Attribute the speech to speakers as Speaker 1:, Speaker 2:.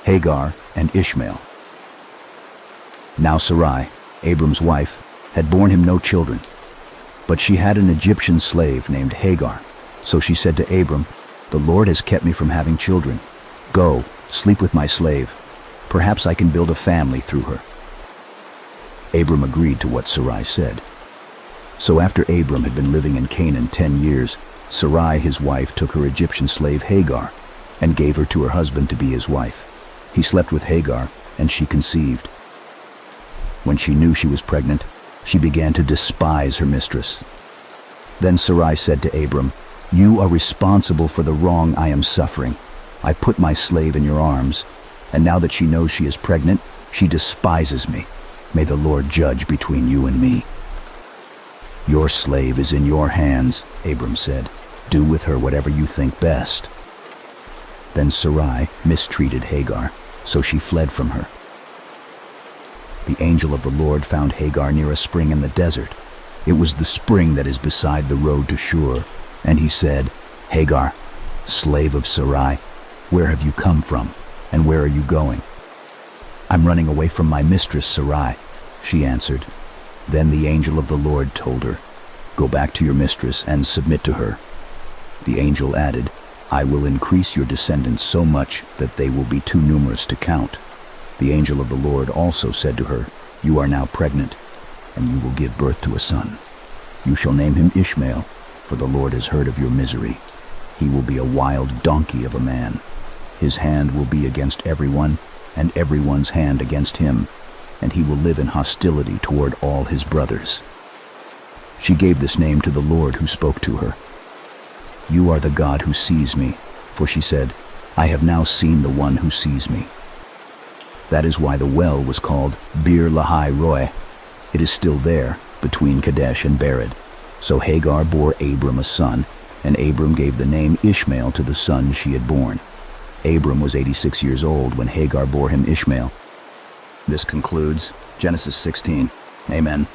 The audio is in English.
Speaker 1: Hagar and Ishmael. Now Sarai, Abram's wife, had borne him no children, but she had an Egyptian slave named Hagar. So she said to Abram, "The Lord has kept me from having children. Go, sleep with my slave. Perhaps I can build a family through her." Abram agreed to what Sarai said. So after Abram had been living in Canaan 10 years, Sarai, his wife, took her Egyptian slave Hagar and gave her to her husband to be his wife. He slept with Hagar, and she conceived. When she knew she was pregnant, she began to despise her mistress. Then Sarai said to Abram, "You are responsible for the wrong I am suffering. I put my slave in your arms, and now that she knows she is pregnant, she despises me. May the Lord judge between you and me." "Your slave is in your hands," Abram said. "Do with her whatever you think best." Then Sarai mistreated Hagar, so she fled from her. The angel of the Lord found Hagar near a spring in the desert. It was the spring that is beside the road to Shur. And he said, "Hagar, slave of Sarai, where have you come from, and where are you going?" "I'm running away from my mistress Sarai," she answered. Then the angel of the Lord told her, "Go back to your mistress and submit to her." The angel added, "I will increase your descendants so much that they will be too numerous to count." The angel of the Lord also said to her, "You are now pregnant, and you will give birth to a son. You shall name him Ishmael, for the Lord has heard of your misery. He will be a wild donkey of a man. His hand will be against everyone, and everyone's hand against him, and he will live in hostility toward all his brothers." She gave this name to the Lord who spoke to her. "You are the God who sees me," for she said, "I have now seen the one who sees me." That is why the well was called Bir Lahai Roi. It is still there, between Kadesh and Bered. So Hagar bore Abram a son, and Abram gave the name Ishmael to the son she had born. Abram was 86 years old when Hagar bore him Ishmael. This concludes Genesis 16. Amen.